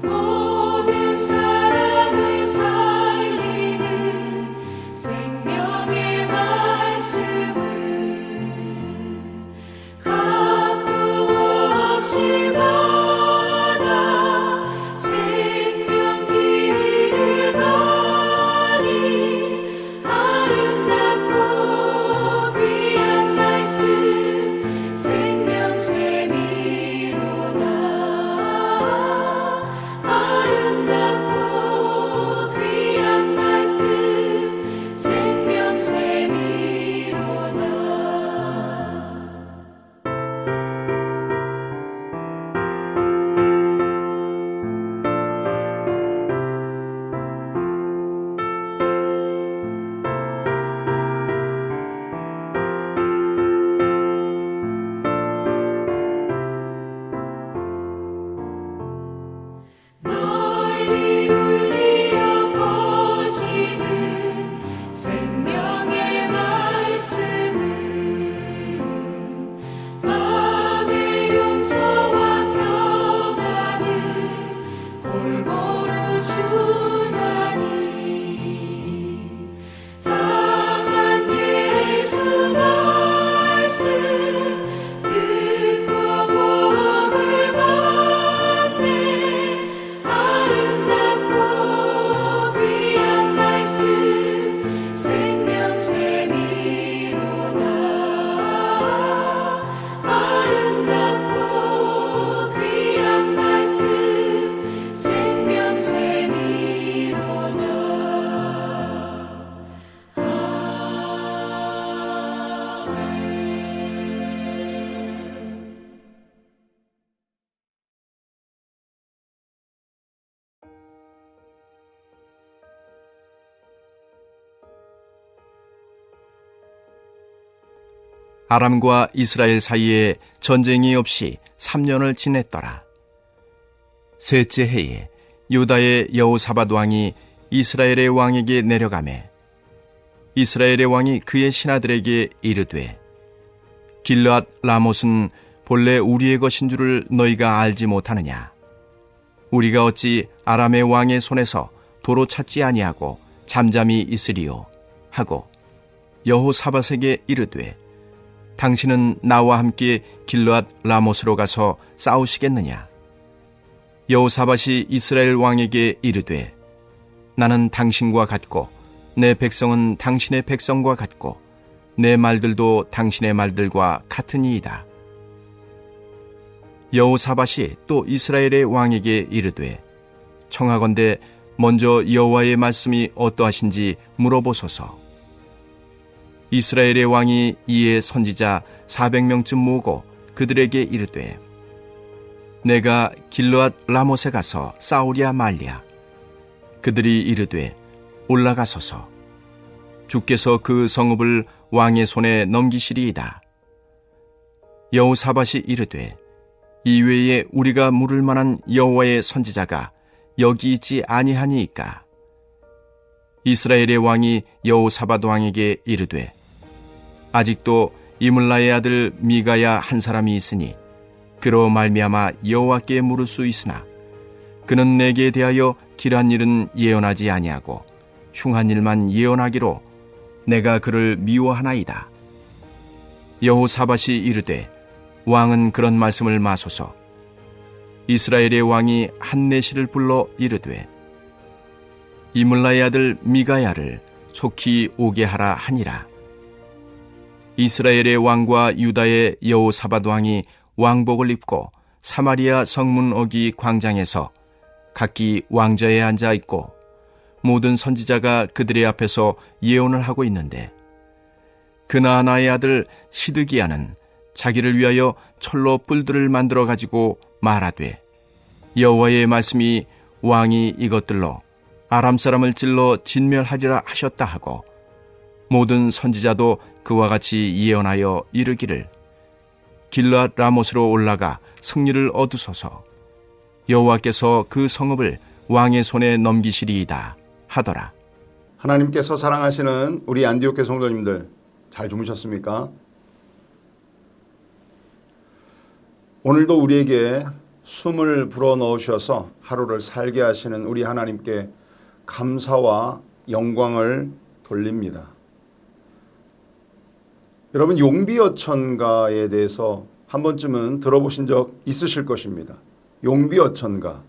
모든 사람을 살리는 생명의 말씀을 값도 없이 받아 생명 길을 가니 아름답고 귀한 말씀 생명샘이로다. 아름답고 귀한 말씀 생명샘이로다. 널리 울리어 퍼지는 생명의 말씀은 마음의 용서와 평안을 골고루 주나니 당한 예수 말씀 듣고 복을 받네. 아름답고 귀한 말씀 생명샘이로다. 아름답고 귀한 말씀 생명샘이로다. 아멘. 아람과 이스라엘 사이에 전쟁이 없이 3년을 지냈더라. 셋째 해에 유다의 여호사밧 왕이 이스라엘의 왕에게 내려가매 이스라엘의 왕이 그의 신하들에게 이르되 길르앗 라못은 본래 우리의 것인 줄을 너희가 알지 못하느냐? 우리가 어찌 아람의 왕의 손에서 도로 찾지 아니하고 잠잠히 있으리요? 하고 여호사밧에게 이르되 당신은 나와 함께 길르앗 라못으로 가서 싸우시겠느냐? 여호사밧이 이스라엘 왕에게 이르되 나는 당신과 같고 내 백성은 당신의 백성과 같고 내 말들도 당신의 말들과 같으니이다. 여호사밧이 또 이스라엘의 왕에게 이르되 청하건대 먼저 여호와의 말씀이 어떠하신지 물어보소서. 이스라엘의 왕이 이에 선지자 400명쯤 모으고 그들에게 이르되 내가 길르앗 라못에 가서 싸우랴 말랴? 그들이 이르되 올라가소서. 주께서 그 성읍을 왕의 손에 넘기시리이다. 여호사밧이 이르되 이외에 우리가 물을 만한 여호와의 선지자가 여기 있지 아니하니이까? 이스라엘의 왕이 여호사밧 왕에게 이르되 아직도 이물라의 아들 미가야 한 사람이 있으니 그로 말미암아 여호와께 물을 수 있으나 그는 내게 대하여 길한 일은 예언하지 아니하고 흉한 일만 예언하기로 내가 그를 미워하나이다. 여호사밧이 이르되 왕은 그런 말씀을 마소서. 이스라엘의 왕이 한내시를 불러 이르되 이물라의 아들 미가야를 속히 오게 하라 하니라. 이스라엘의 왕과 유다의 여호사밧 왕이 왕복을 입고 사마리아 성문 어기 광장에서 각기 왕좌에 앉아 있고 모든 선지자가 그들의 앞에서 예언을 하고 있는데 그나아나의 아들 시드기야는 자기를 위하여 철로 뿔들을 만들어 가지고 말하되 여호와의 말씀이 왕이 이것들로 아람 사람을 찔러 진멸하리라 하셨다 하고 모든 선지자도 그와 같이 예언하여 이르기를 길르앗 라못으로 올라가 승리를 얻으소서. 여호와께서 그 성읍을 왕의 손에 넘기시리이다 하더라. 하나님께서 사랑하시는 우리 안디옥 성도님들 잘 주무셨습니까? 오늘도 우리에게 숨을 불어넣으셔서 하루를 살게 하시는 우리 하나님께 감사와 영광을 돌립니다. 여러분, 용비어천가에 대해서 한 번쯤은 들어보신 적 있으실 것입니다. 용비어천가.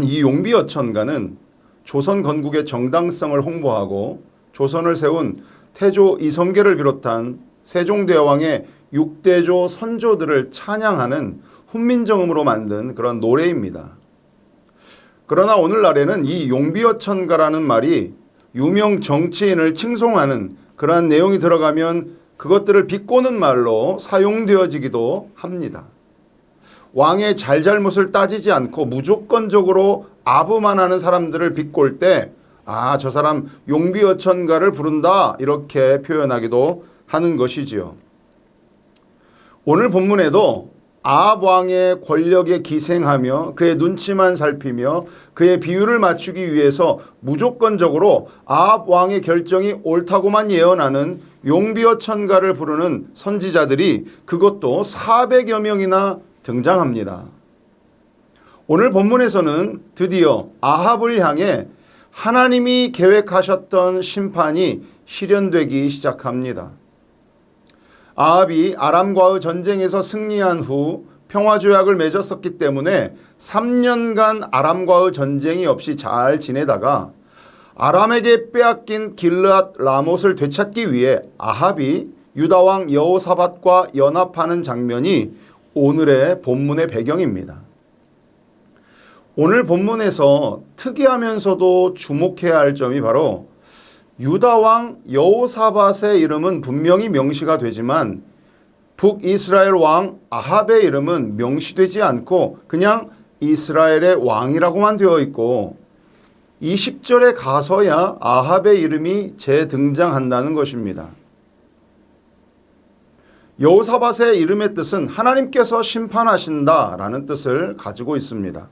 이 용비어천가는 조선 건국의 정당성을 홍보하고 조선을 세운 태조 이성계를 비롯한 세종대왕의 6대조 선조들을 찬양하는 훈민정음으로 만든 그런 노래입니다. 그러나 오늘날에는 이 용비어천가라는 말이 유명 정치인을 칭송하는 그러한 내용이 들어가면 그것들을 비꼬는 말로 사용되어지기도 합니다. 왕의 잘잘못을 따지지 않고 무조건적으로 아부만 하는 사람들을 비꼴 때 저 사람 용비어천가를 부른다 이렇게 표현하기도 하는 것이지요. 오늘 본문에도 아합 왕의 권력에 기생하며 그의 눈치만 살피며 그의 비율을 맞추기 위해서 무조건적으로 아합 왕의 결정이 옳다고만 예언하는 용비어천가를 부르는 선지자들이 그것도 400여 명이나 등장합니다. 오늘 본문에서는 드디어 아합을 향해 하나님이 계획하셨던 심판이 실현되기 시작합니다. 아합이 아람과의 전쟁에서 승리한 후 평화조약을 맺었었기 때문에 3년간 아람과의 전쟁이 없이 잘 지내다가 아람에게 빼앗긴 길르앗 라못을 되찾기 위해 아합이 유다왕 여호사밧과 연합하는 장면이 오늘의 본문의 배경입니다. 오늘 본문에서 특이하면서도 주목해야 할 점이 바로 유다왕 여호사밧의 이름은 분명히 명시가 되지만 북이스라엘 왕 아합의 이름은 명시되지 않고 그냥 이스라엘의 왕이라고만 되어 있고 20절에 가서야 아합의 이름이 재등장한다는 것입니다. 여호사밧의 이름의 뜻은 하나님께서 심판하신다라는 뜻을 가지고 있습니다.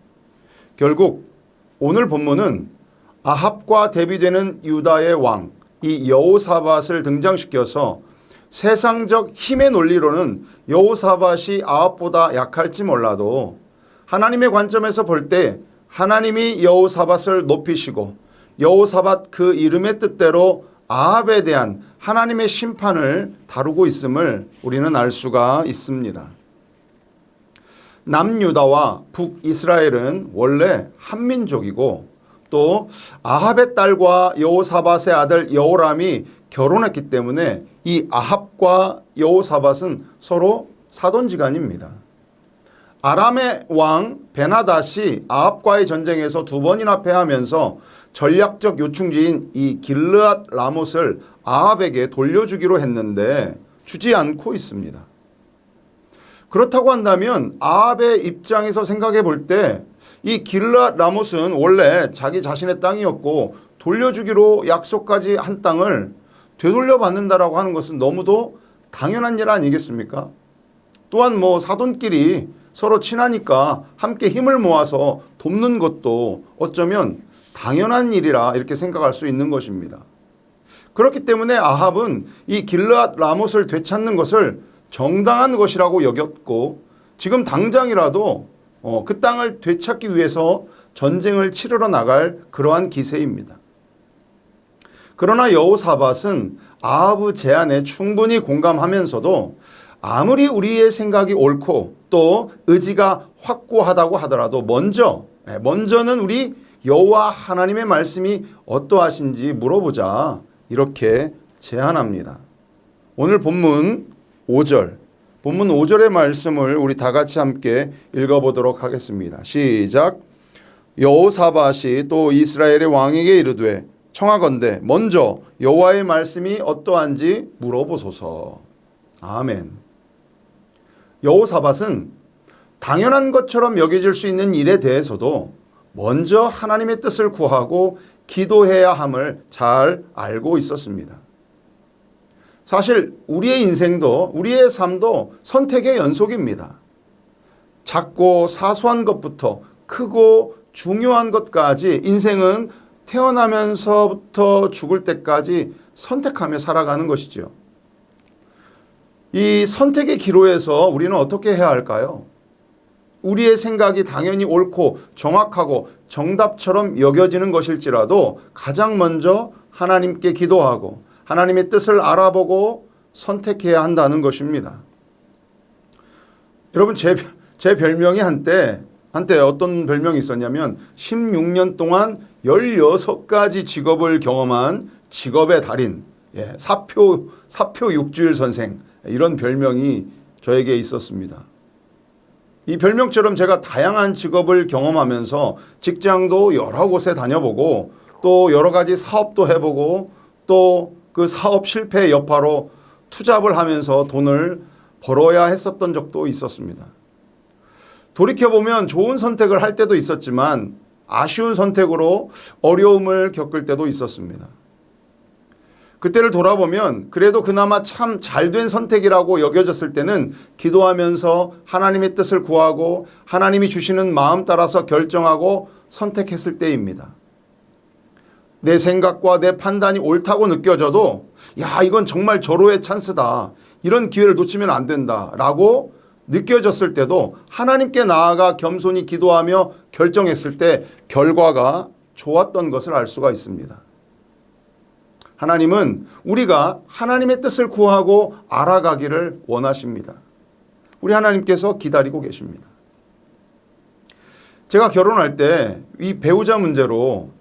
결국 오늘 본문은 아합과 대비되는 유다의 왕, 이 여호사밧을 등장시켜서 세상적 힘의 논리로는 여호사밧이 아합보다 약할지 몰라도 하나님의 관점에서 볼 때 하나님이 여호사밧을 높이시고 여호사밧 그 이름의 뜻대로 아합에 대한 하나님의 심판을 다루고 있음을 우리는 알 수가 있습니다. 남유다와 북이스라엘은 원래 한민족이고 또 아합의 딸과 여호사밧의 아들 여호람이 결혼했기 때문에 이 아합과 여호사밧은 서로 사돈지간입니다. 아람의 왕 베나닷이 아합과의 전쟁에서 2번이나 패하면서 전략적 요충지인 이 길르앗 라못을 아합에게 돌려주기로 했는데 주지 않고 있습니다. 그렇다고 한다면 아합의 입장에서 생각해 볼 때 이 길르앗 라못은 원래 자기 자신의 땅이었고 돌려주기로 약속까지 한 땅을 되돌려 받는다라고 하는 것은 너무도 당연한 일 아니겠습니까? 또한 사돈끼리 서로 친하니까 함께 힘을 모아서 돕는 것도 어쩌면 당연한 일이라 이렇게 생각할 수 있는 것입니다. 그렇기 때문에 아합은 이 길르앗 라못을 되찾는 것을 정당한 것이라고 여겼고 지금 당장이라도 그 땅을 되찾기 위해서 전쟁을 치르러 나갈 그러한 기세입니다. 그러나 여호사밧은 아합의 제안에 충분히 공감하면서도 아무리 우리의 생각이 옳고 또 의지가 확고하다고 하더라도 먼저는 우리 여호와 하나님의 말씀이 어떠하신지 물어보자 이렇게 제안합니다. 오늘 본문 5절의 말씀을 우리 다 같이 함께 읽어보도록 하겠습니다. 시작. 여호사밧이 또 이스라엘의 왕에게 이르되 청하건대 먼저 여호와의 말씀이 어떠한지 물어보소서. 아멘. 여호사밧은 당연한 것처럼 여겨질 수 있는 일에 대해서도 먼저 하나님의 뜻을 구하고 기도해야 함을 잘 알고 있었습니다. 사실 우리의 인생도 우리의 삶도 선택의 연속입니다. 작고 사소한 것부터 크고 중요한 것까지 인생은 태어나면서부터 죽을 때까지 선택하며 살아가는 것이죠. 이 선택의 기로에서 우리는 어떻게 해야 할까요? 우리의 생각이 당연히 옳고 정확하고 정답처럼 여겨지는 것일지라도 가장 먼저 하나님께 기도하고 하나님의 뜻을 알아보고 선택해야 한다는 것입니다. 여러분, 제 별명이 한때 어떤 별명이 있었냐면 16년 동안 16가지 직업을 경험한 직업의 달인, 사표 육주일 선생, 이런 별명이 저에게 있었습니다. 이 별명처럼 제가 다양한 직업을 경험하면서 직장도 여러 곳에 다녀보고 또 여러 가지 사업도 해보고 또 그 사업 실패의 여파로 투잡을 하면서 돈을 벌어야 했었던 적도 있었습니다. 돌이켜보면 좋은 선택을 할 때도 있었지만 아쉬운 선택으로 어려움을 겪을 때도 있었습니다. 그때를 돌아보면 그래도 그나마 참 잘된 선택이라고 여겨졌을 때는 기도하면서 하나님의 뜻을 구하고 하나님이 주시는 마음 따라서 결정하고 선택했을 때입니다. 내 생각과 내 판단이 옳다고 느껴져도 야, 이건 정말 절호의 찬스다. 이런 기회를 놓치면 안 된다라고 느껴졌을 때도 하나님께 나아가 겸손히 기도하며 결정했을 때 결과가 좋았던 것을 알 수가 있습니다. 하나님은 우리가 하나님의 뜻을 구하고 알아가기를 원하십니다. 우리 하나님께서 기다리고 계십니다. 제가 결혼할 때 이 배우자 문제로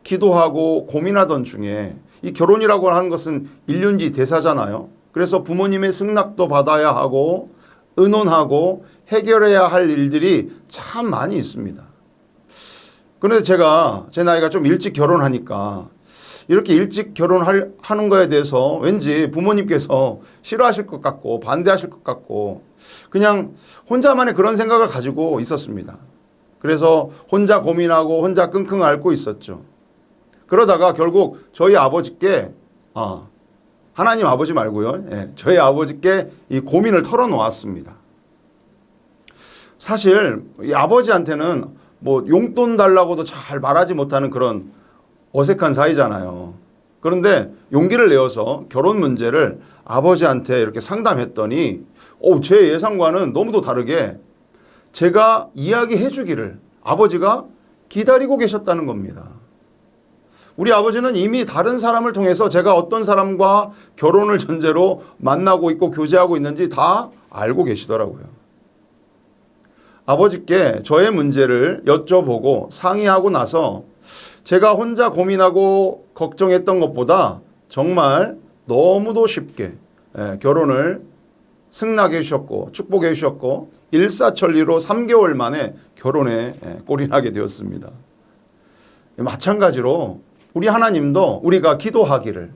기도하고 고민하던 중에 이 결혼이라고 하는 것은 일륜지 대사잖아요. 그래서 부모님의 승낙도 받아야 하고 의논하고 해결해야 할 일들이 참 많이 있습니다. 그런데 제가 제 나이가 좀 일찍 결혼하니까 이렇게 일찍 결혼하는 거에 대해서 왠지 부모님께서 싫어하실 것 같고 반대하실 것 같고 그냥 혼자만의 그런 생각을 가지고 있었습니다. 그래서 혼자 고민하고 혼자 끙끙 앓고 있었죠. 그러다가 결국 저희 아버지께 하나님 아버지 말고요. 저희 아버지께 이 고민을 털어놓았습니다. 사실 이 아버지한테는 뭐 용돈 달라고도 잘 말하지 못하는 그런 어색한 사이잖아요. 그런데 용기를 내어서 결혼 문제를 아버지한테 이렇게 상담했더니 제 예상과는 너무도 다르게 제가 이야기해 주기를 아버지가 기다리고 계셨다는 겁니다. 우리 아버지는 이미 다른 사람을 통해서 제가 어떤 사람과 결혼을 전제로 만나고 있고 교제하고 있는지 다 알고 계시더라고요. 아버지께 저의 문제를 여쭤보고 상의하고 나서 제가 혼자 고민하고 걱정했던 것보다 정말 너무도 쉽게 결혼을 승낙해 주셨고 축복해 주셨고 일사천리로 3개월 만에 결혼에 골인하게 되었습니다. 마찬가지로 우리 하나님도 우리가 기도하기를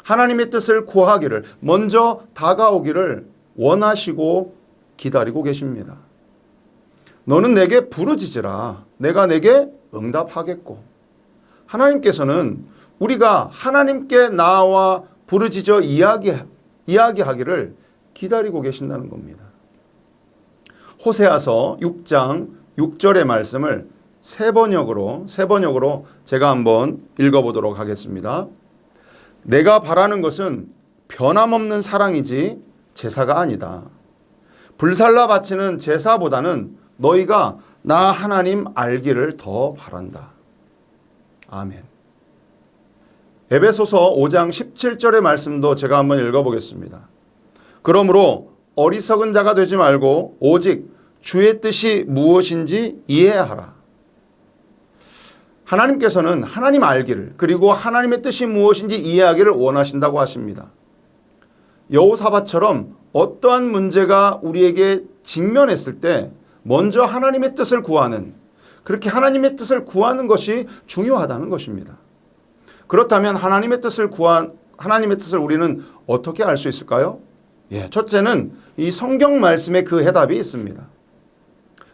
하나님의 뜻을 구하기를 먼저 다가오기를 원하시고 기다리고 계십니다. 너는 내게 부르짖으라 내가 내게 응답하겠고 하나님께서는 우리가 하나님께 나와 부르짖어 이야기하기를 기다리고 계신다는 겁니다. 호세아서 6장 6절의 말씀을 세 번역으로 제가 한번 읽어보도록 하겠습니다. 내가 바라는 것은 변함없는 사랑이지 제사가 아니다. 불살라 바치는 제사보다는 너희가 나 하나님 알기를 더 바란다. 아멘. 에베소서 5장 17절의 말씀도 제가 한번 읽어보겠습니다. 그러므로 어리석은 자가 되지 말고 오직 주의 뜻이 무엇인지 이해하라. 하나님께서는 하나님 알기를 그리고 하나님의 뜻이 무엇인지 이해하기를 원하신다고 하십니다. 여호사밧처럼 어떠한 문제가 우리에게 직면했을 때 먼저 하나님의 뜻을 구하는 그렇게 하나님의 뜻을 구하는 것이 중요하다는 것입니다. 그렇다면 하나님의 뜻을 우리는 어떻게 알 수 있을까요? 첫째는 이 성경 말씀에 그 해답이 있습니다.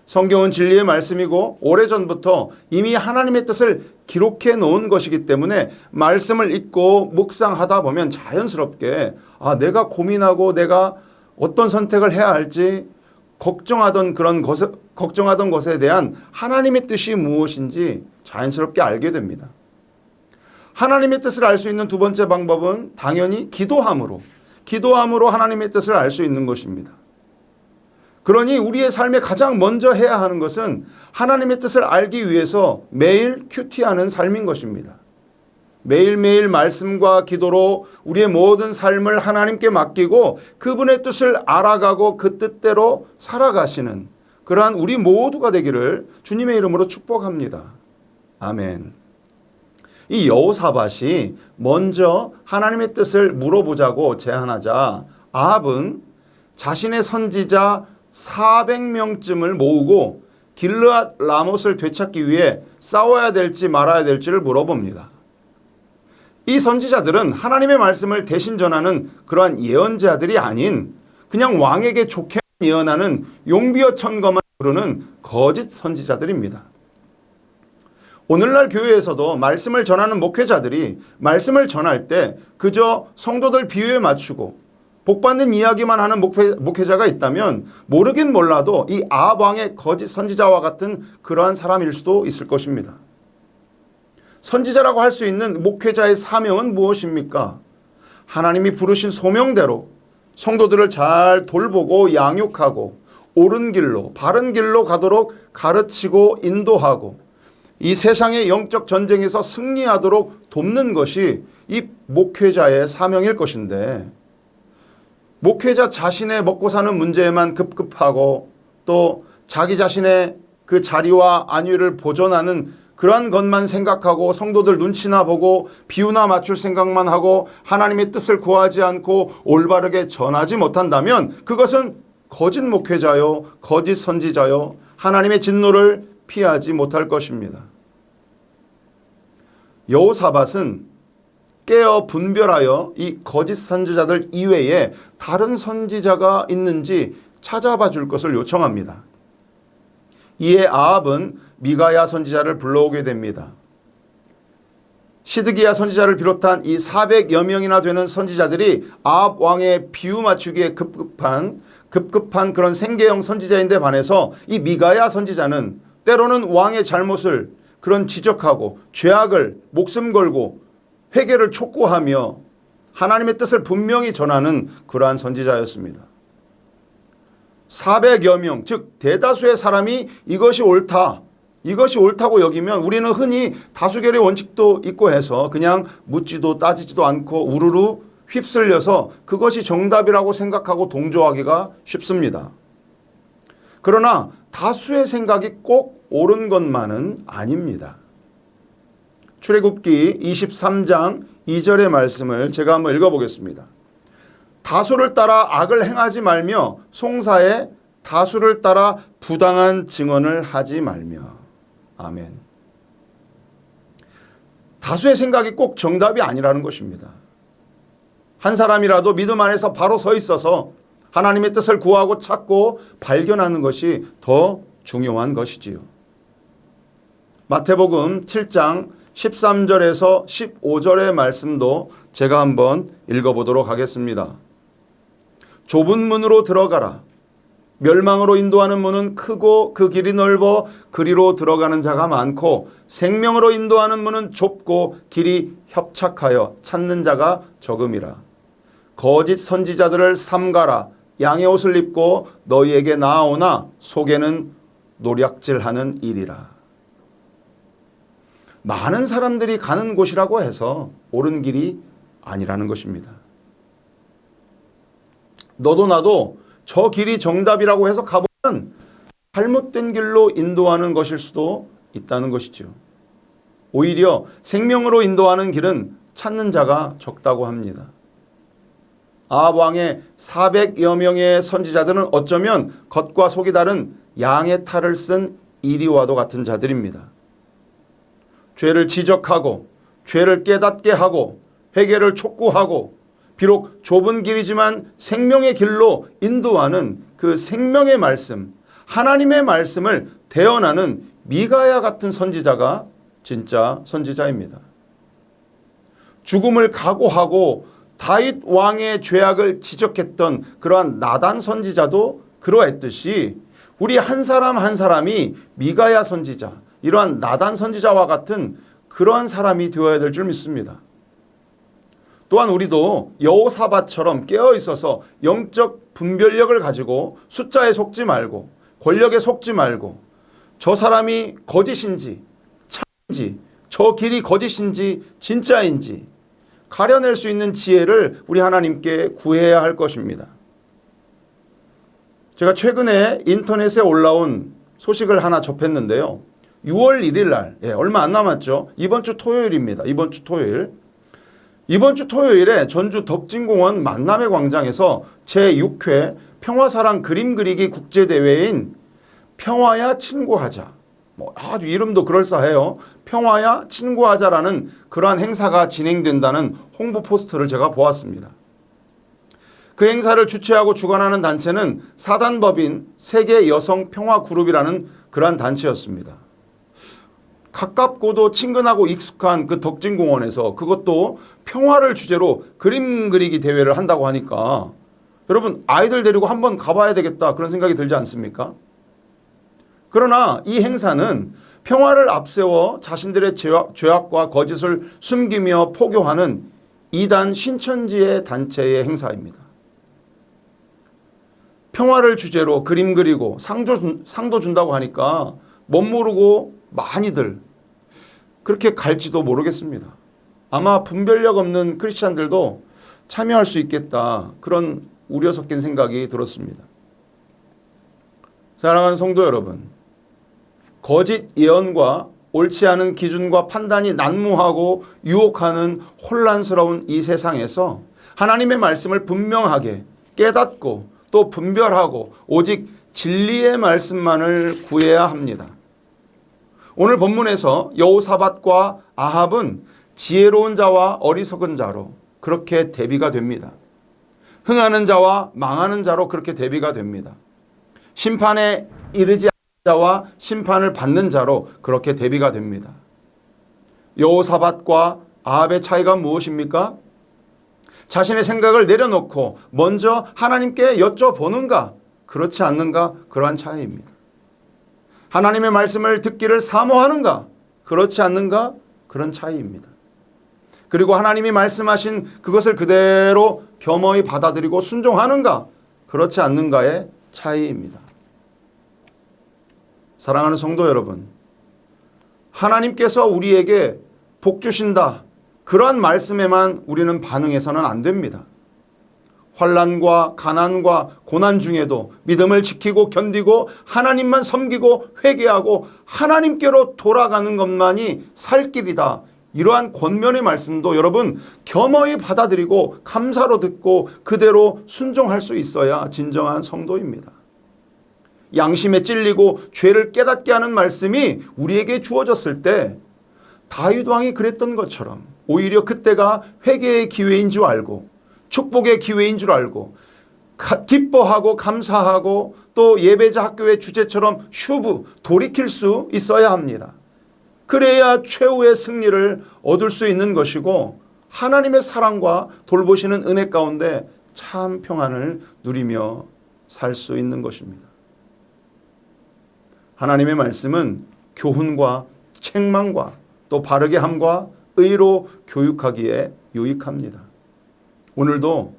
성경은 진리의 말씀이고 오래전부터 이미 하나님의 뜻을 기록해 놓은 것이기 때문에 말씀을 읽고 묵상하다 보면 자연스럽게 내가 고민하고 내가 어떤 선택을 해야 할지 걱정하던 것에 대한 하나님의 뜻이 무엇인지 자연스럽게 알게 됩니다. 하나님의 뜻을 알 수 있는 두 번째 방법은 당연히 기도함으로 하나님의 뜻을 알 수 있는 것입니다. 그러니 우리의 삶에 가장 먼저 해야 하는 것은 하나님의 뜻을 알기 위해서 매일 큐티하는 삶인 것입니다. 매일매일 말씀과 기도로 우리의 모든 삶을 하나님께 맡기고 그분의 뜻을 알아가고 그 뜻대로 살아가시는 그러한 우리 모두가 되기를 주님의 이름으로 축복합니다. 아멘. 이 여호사밧이 먼저 하나님의 뜻을 물어보자고 제안하자 아합은 자신의 선지자 400명쯤을 모으고 길르앗 라못을 되찾기 위해 싸워야 될지 말아야 될지를 물어봅니다. 이 선지자들은 하나님의 말씀을 대신 전하는 그러한 예언자들이 아닌 그냥 왕에게 좋게 예언하는 용비어천거만 부르는 거짓 선지자들입니다. 오늘날 교회에서도 말씀을 전하는 목회자들이 말씀을 전할 때 그저 성도들 비유에 맞추고 복받는 이야기만 하는 목회자가 있다면 모르긴 몰라도 이 아합 왕의 거짓 선지자와 같은 그러한 사람일 수도 있을 것입니다. 선지자라고 할 수 있는 목회자의 사명은 무엇입니까? 하나님이 부르신 소명대로 성도들을 잘 돌보고 양육하고 옳은 길로 바른 길로 가도록 가르치고 인도하고 이 세상의 영적 전쟁에서 승리하도록 돕는 것이 이 목회자의 사명일 것인데 목회자 자신의 먹고 사는 문제에만 급급하고 또 자기 자신의 그 자리와 안위를 보존하는 그러한 것만 생각하고 성도들 눈치나 보고 비유나 맞출 생각만 하고 하나님의 뜻을 구하지 않고 올바르게 전하지 못한다면 그것은 거짓 목회자요, 거짓 선지자요, 하나님의 진노를 피하지 못할 것입니다. 여호사밧은 깨어 분별하여 이 거짓 선지자들 이외에 다른 선지자가 있는지 찾아봐 줄 것을 요청합니다. 이에 아합은 미가야 선지자를 불러오게 됩니다. 시드기야 선지자를 비롯한 이 400여 명이나 되는 선지자들이 아합 왕의 비유 맞추기에 급급한 그런 생계형 선지자인데 반해서 이 미가야 선지자는 때로는 왕의 잘못을 그런 지적하고 죄악을 목숨 걸고 회개를 촉구하며 하나님의 뜻을 분명히 전하는 그러한 선지자였습니다. 400여 명, 즉 대다수의 사람이 이것이 옳다고 여기면 우리는 흔히 다수결의 원칙도 있고 해서 그냥 묻지도 따지지도 않고 우르르 휩쓸려서 그것이 정답이라고 생각하고 동조하기가 쉽습니다. 그러나 다수의 생각이 꼭 옳은 것만은 아닙니다. 출애굽기 23장 2절의 말씀을 제가 한번 읽어보겠습니다. 다수를 따라 악을 행하지 말며 송사에 다수를 따라 부당한 증언을 하지 말며. 아멘. 다수의 생각이 꼭 정답이 아니라는 것입니다. 한 사람이라도 믿음 안에서 바로 서 있어서 하나님의 뜻을 구하고 찾고 발견하는 것이 더 중요한 것이지요. 마태복음 7장 13절에서 15절의 말씀도 제가 한번 읽어보도록 하겠습니다. 좁은 문으로 들어가라. 멸망으로 인도하는 문은 크고 그 길이 넓어 그리로 들어가는 자가 많고 생명으로 인도하는 문은 좁고 길이 협착하여 찾는 자가 적음이라. 거짓 선지자들을 삼가라. 양의 옷을 입고 너희에게 나아오나 속에는 노략질하는 일이라. 많은 사람들이 가는 곳이라고 해서 옳은 길이 아니라는 것입니다. 너도 나도 저 길이 정답이라고 해서 가보면 잘못된 길로 인도하는 것일 수도 있다는 것이죠. 오히려 생명으로 인도하는 길은 찾는 자가 적다고 합니다. 아합 왕의 400여 명의 선지자들은 어쩌면 겉과 속이 다른 양의 탈을 쓴 이리와도 같은 자들입니다. 죄를 지적하고 죄를 깨닫게 하고 회개를 촉구하고 비록 좁은 길이지만 생명의 길로 인도하는 그 생명의 말씀, 하나님의 말씀을 대언하는 미가야 같은 선지자가 진짜 선지자입니다. 죽음을 각오하고 다윗 왕의 죄악을 지적했던 그러한 나단 선지자도 그러했듯이 우리 한 사람 한 사람이 미가야 선지자, 이러한 나단 선지자와 같은 그러한 사람이 되어야 될 줄 믿습니다. 또한 우리도 여호사밧처럼 깨어 있어서 영적 분별력을 가지고 숫자에 속지 말고 권력에 속지 말고 저 사람이 거짓인지 참인지 저 길이 거짓인지 진짜인지 가려낼 수 있는 지혜를 우리 하나님께 구해야 할 것입니다. 제가 최근에 인터넷에 올라온 소식을 하나 접했는데요. 6월 1일 날, 얼마 안 남았죠. 이번 주 토요일입니다. 이번 주 토요일에 전주 덕진공원 만남의 광장에서 제6회 평화사랑 그림 그리기 국제대회인 평화야 친구하자. 아주 이름도 그럴싸해요. 평화야 친구하자라는 그러한 행사가 진행된다는 홍보 포스터를 제가 보았습니다. 그 행사를 주최하고 주관하는 단체는 사단법인 세계여성평화그룹이라는 그러한 단체였습니다. 가깝고도 친근하고 익숙한 그 덕진공원에서 그것도 평화를 주제로 그림 그리기 대회를 한다고 하니까 여러분 아이들 데리고 한번 가봐야 되겠다 그런 생각이 들지 않습니까? 그러나 이 행사는 평화를 앞세워 자신들의 죄악과 거짓을 숨기며 포교하는 이단 신천지의 단체의 행사입니다. 평화를 주제로 그림 그리고 상도 준다고 하니까 멋모르고 많이들 그렇게 갈지도 모르겠습니다. 아마 분별력 없는 크리스찬들도 참여할 수 있겠다. 그런 우려 섞인 생각이 들었습니다. 사랑하는 성도 여러분, 거짓 예언과 옳지 않은 기준과 판단이 난무하고 유혹하는 혼란스러운 이 세상에서 하나님의 말씀을 분명하게 깨닫고 또 분별하고 오직 진리의 말씀만을 구해야 합니다. 오늘 본문에서 여호사밧과 아합은 지혜로운 자와 어리석은 자로 그렇게 대비가 됩니다. 흥하는 자와 망하는 자로 그렇게 대비가 됩니다. 심판에 이르지 않는 자와 심판을 받는 자로 그렇게 대비가 됩니다. 여호사밧과 아합의 차이가 무엇입니까? 자신의 생각을 내려놓고 먼저 하나님께 여쭤보는가, 그렇지 않는가, 그러한 차이입니다. 하나님의 말씀을 듣기를 사모하는가, 그렇지 않는가, 그런 차이입니다. 그리고 하나님이 말씀하신 그것을 그대로 겸허히 받아들이고 순종하는가, 그렇지 않는가의 차이입니다. 사랑하는 성도 여러분, 하나님께서 우리에게 복 주신다, 그러한 말씀에만 우리는 반응해서는 안 됩니다. 환난과 가난과 고난 중에도 믿음을 지키고 견디고 하나님만 섬기고 회개하고 하나님께로 돌아가는 것만이 살 길이다. 이러한 권면의 말씀도 여러분 겸허히 받아들이고 감사로 듣고 그대로 순종할 수 있어야 진정한 성도입니다. 양심에 찔리고 죄를 깨닫게 하는 말씀이 우리에게 주어졌을 때 다윗 왕이 그랬던 것처럼 오히려 그때가 회개의 기회인 줄 알고 축복의 기회인 줄 알고 기뻐하고 감사하고 또 예배자 학교의 주제처럼 슈브 돌이킬 수 있어야 합니다. 그래야 최후의 승리를 얻을 수 있는 것이고 하나님의 사랑과 돌보시는 은혜 가운데 참 평안을 누리며 살 수 있는 것입니다. 하나님의 말씀은 교훈과 책망과 또 바르게 함과 의로 교육하기에 유익합니다. 오늘도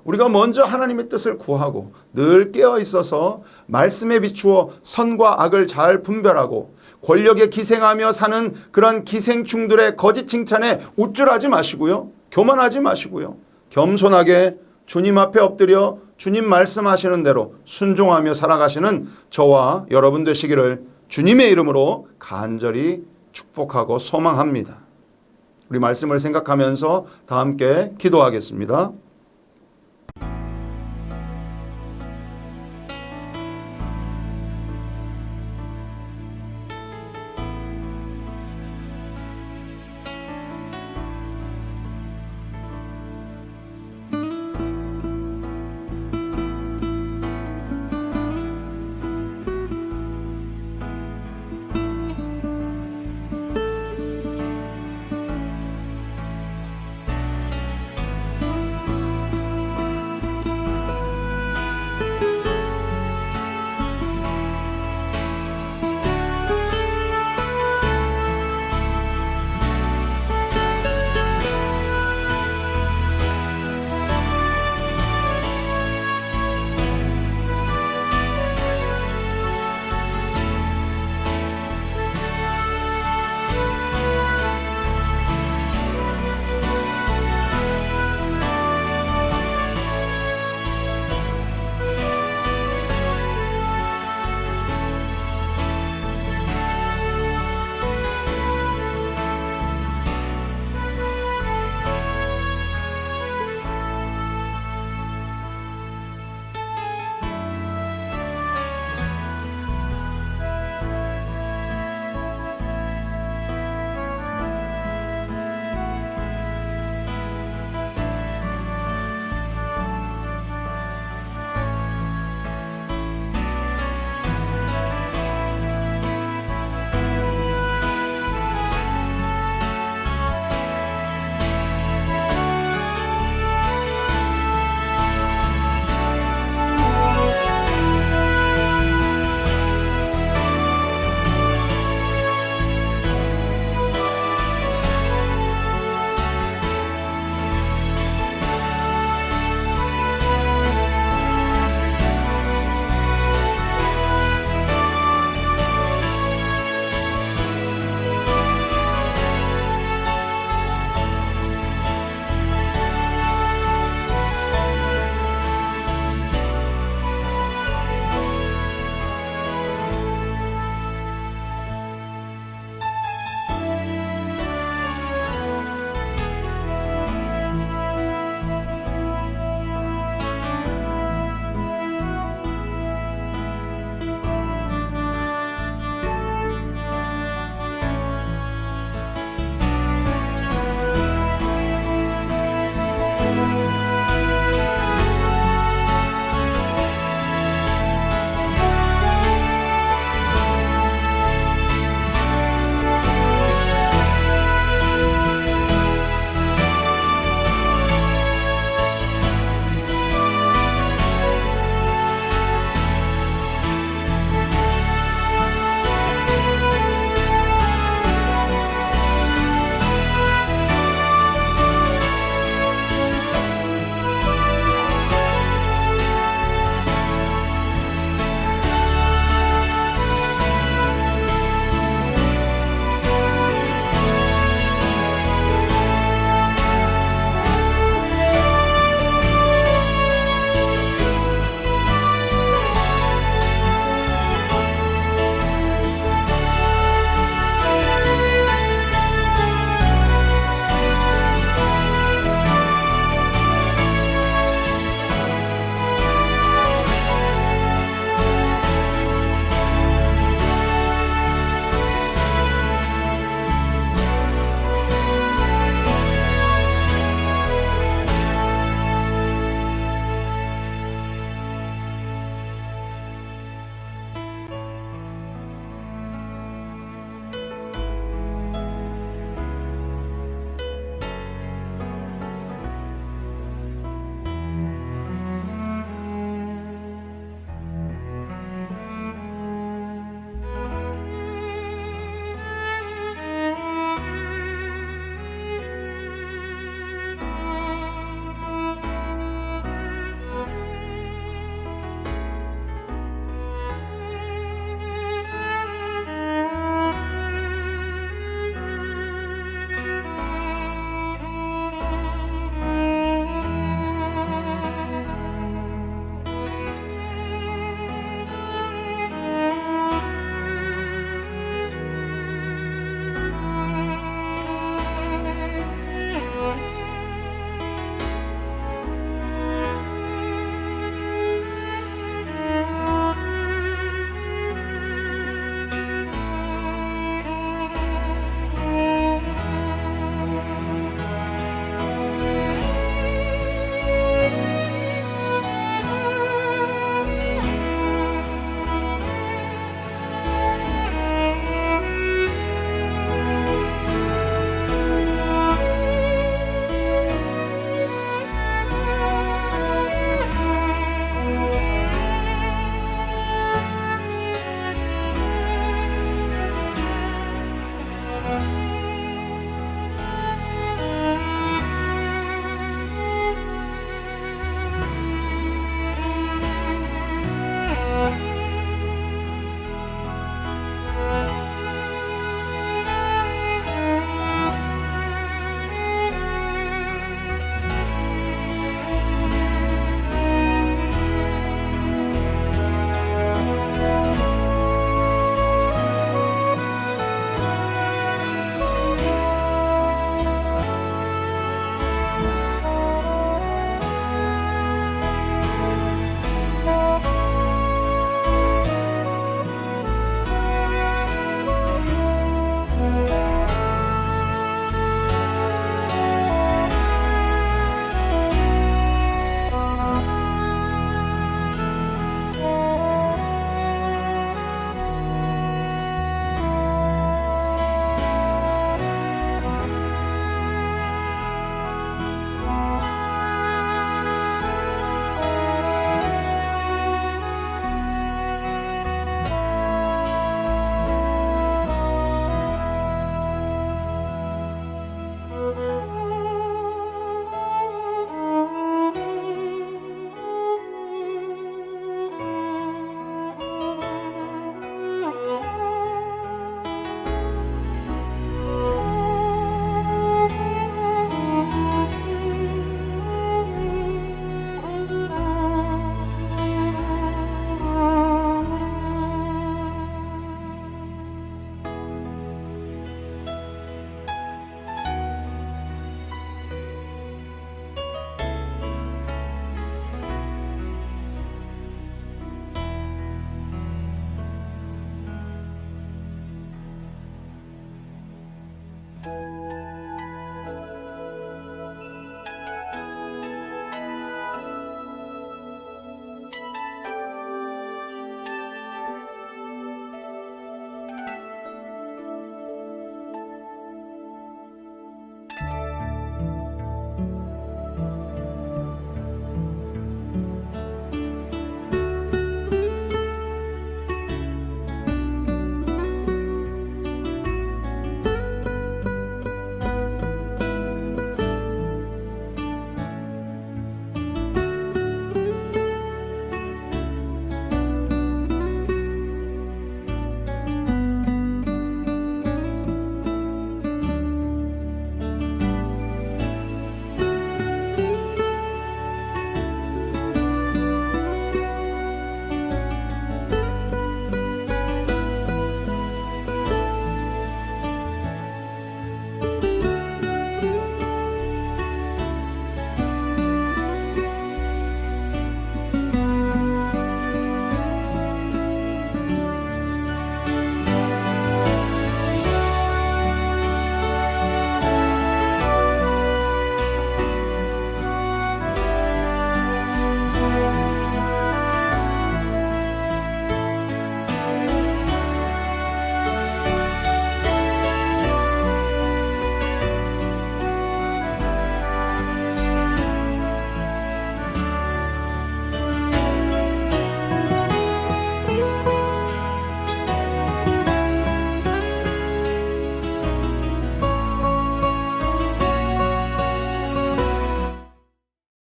우리가 먼저 하나님의 뜻을 구하고 늘 깨어 있어서 말씀에 비추어 선과 악을 잘 분별하고 권력에 기생하며 사는 그런 기생충들의 거짓 칭찬에 우쭐하지 마시고요. 교만하지 마시고요. 겸손하게 주님 앞에 엎드려 주님 말씀하시는 대로 순종하며 살아가시는 저와 여러분 되시기를 주님의 이름으로 간절히 축복하고 소망합니다. 우리 말씀을 생각하면서 다 함께 기도하겠습니다.